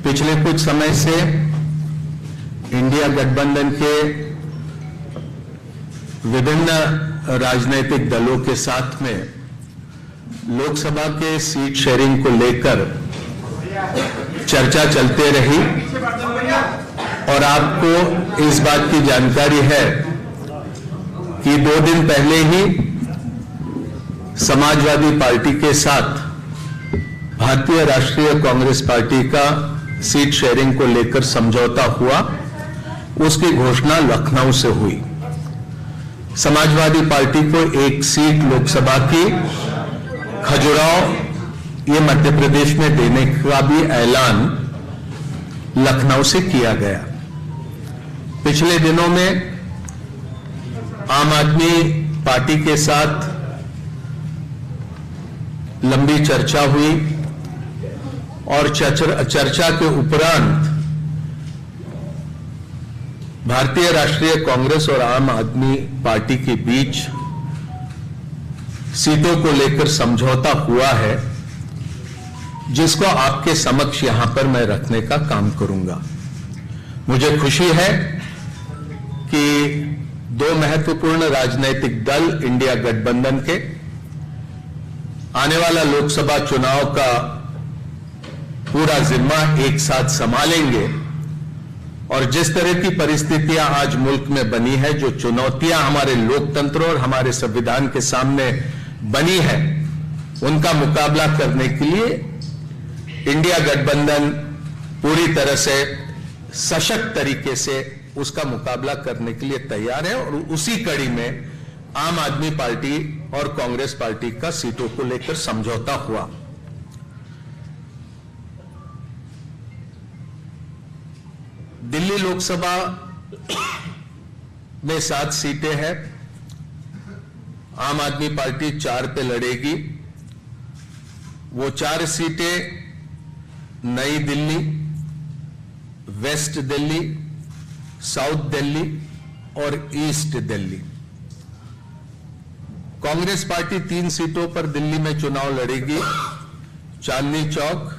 पिछले कुछ समय से इंडिया गठबंधन के विभिन्न राजनीतिक दलों के साथ में लोकसभा के सीट शेयरिंग को लेकर चर्चा चलते रही और आपको इस बात की जानकारी है कि 2 दिन पहले ही समाजवादी पार्टी के साथ भारतीय राष्ट्रीय कांग्रेस पार्टी का सीट शेयरिंग को लेकर समझौता हुआ। उसकी घोषणा लखनऊ से हुई। समाजवादी पार्टी को 1 सीट लोकसभा की खजुराहो ये मध्य प्रदेश में देने का भी ऐलान लखनऊ से किया गया। पिछले दिनों में आम आदमी पार्टी के साथ लंबी चर्चा हुई और चर्चा के उपरांत भारतीय राष्ट्रीय कांग्रेस और आम आदमी पार्टी के बीच सीटों को लेकर समझौता हुआ है, जिसको आपके समक्ष यहां पर मैं रखने का काम करूंगा। मुझे खुशी है कि 2 महत्वपूर्ण राजनीतिक दल इंडिया गठबंधन के आने वाला लोकसभा चुनाव का पूरा जिम्मा एक साथ संभालेंगे और जिस तरह की परिस्थितियां आज मुल्क में बनी है, जो चुनौतियां हमारे लोकतंत्र और हमारे संविधान के सामने बनी है, उनका मुकाबला करने के लिए इंडिया गठबंधन पूरी तरह से सशक्त तरीके से उसका मुकाबला करने के लिए तैयार है। और उसी कड़ी में आम आदमी पार्टी और कांग्रेस पार्टी का सीटों को लेकर समझौता हुआ। दिल्ली लोकसभा में 7 सीटें हैं। आम आदमी पार्टी 4 पे लड़ेगी। वो 4 सीटें नई दिल्ली, वेस्ट दिल्ली, साउथ दिल्ली और ईस्ट दिल्ली। कांग्रेस पार्टी 3 सीटों पर दिल्ली में चुनाव लड़ेगी, चांदनी चौक,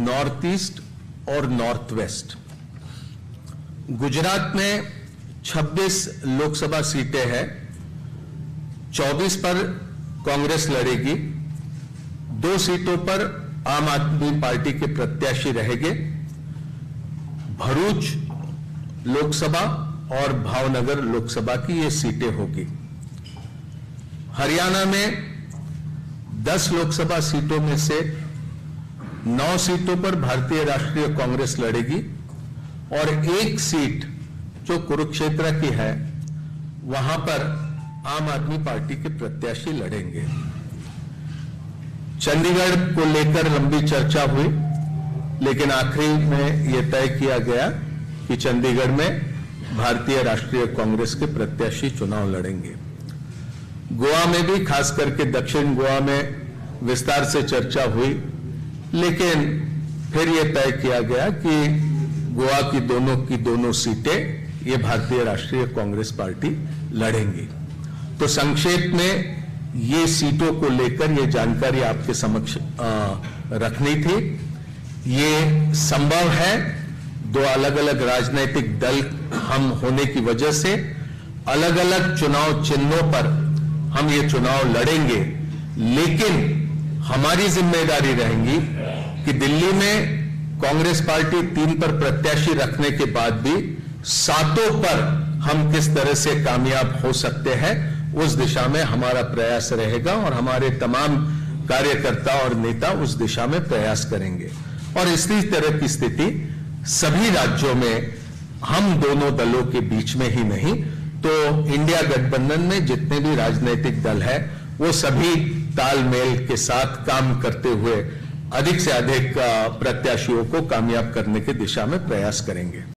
नॉर्थ ईस्ट और नॉर्थ वेस्ट। गुजरात में 26 लोकसभा सीटें हैं, 24 पर कांग्रेस लड़ेगी, 2 सीटों पर आम आदमी पार्टी के प्रत्याशी रहेंगे। भरूच लोकसभा और भावनगर लोकसभा की ये सीटें होगी। हरियाणा में 10 लोकसभा सीटों में से 9 सीटों पर भारतीय राष्ट्रीय कांग्रेस लड़ेगी और 1 सीट जो कुरुक्षेत्र की है, वहां पर आम आदमी पार्टी के प्रत्याशी लड़ेंगे। चंडीगढ़ को लेकर लंबी चर्चा हुई, लेकिन आखिरी में यह तय किया गया कि चंडीगढ़ में भारतीय राष्ट्रीय कांग्रेस के प्रत्याशी चुनाव लड़ेंगे। गोवा में भी, खास करके दक्षिण गोवा में विस्तार से चर्चा हुई, लेकिन फिर यह तय किया गया कि गोवा की दोनों सीटें ये भारतीय राष्ट्रीय कांग्रेस पार्टी लड़ेंगी। तो संक्षेप में ये सीटों को लेकर ये जानकारी आपके समक्ष रखनी थी। ये संभव है, 2 अलग अलग राजनीतिक दल हम होने की वजह से अलग अलग चुनाव चिन्हों पर हम ये चुनाव लड़ेंगे, लेकिन हमारी जिम्मेदारी रहेगी कि दिल्ली में कांग्रेस पार्टी 3 पर प्रत्याशी रखने के बाद भी 7 पर हम किस तरह से कामयाब हो सकते हैं, उस दिशा में हमारा प्रयास रहेगा और हमारे तमाम कार्यकर्ता और नेता उस दिशा में प्रयास करेंगे। और इसी तरह की स्थिति सभी राज्यों में हम दोनों दलों के बीच में ही नहीं, तो इंडिया गठबंधन में जितने भी राजनीतिक दल हैं, वो सभी तालमेल के साथ काम करते हुए अधिक से अधिक प्रत्याशियों को कामयाब करने की दिशा में प्रयास करेंगे।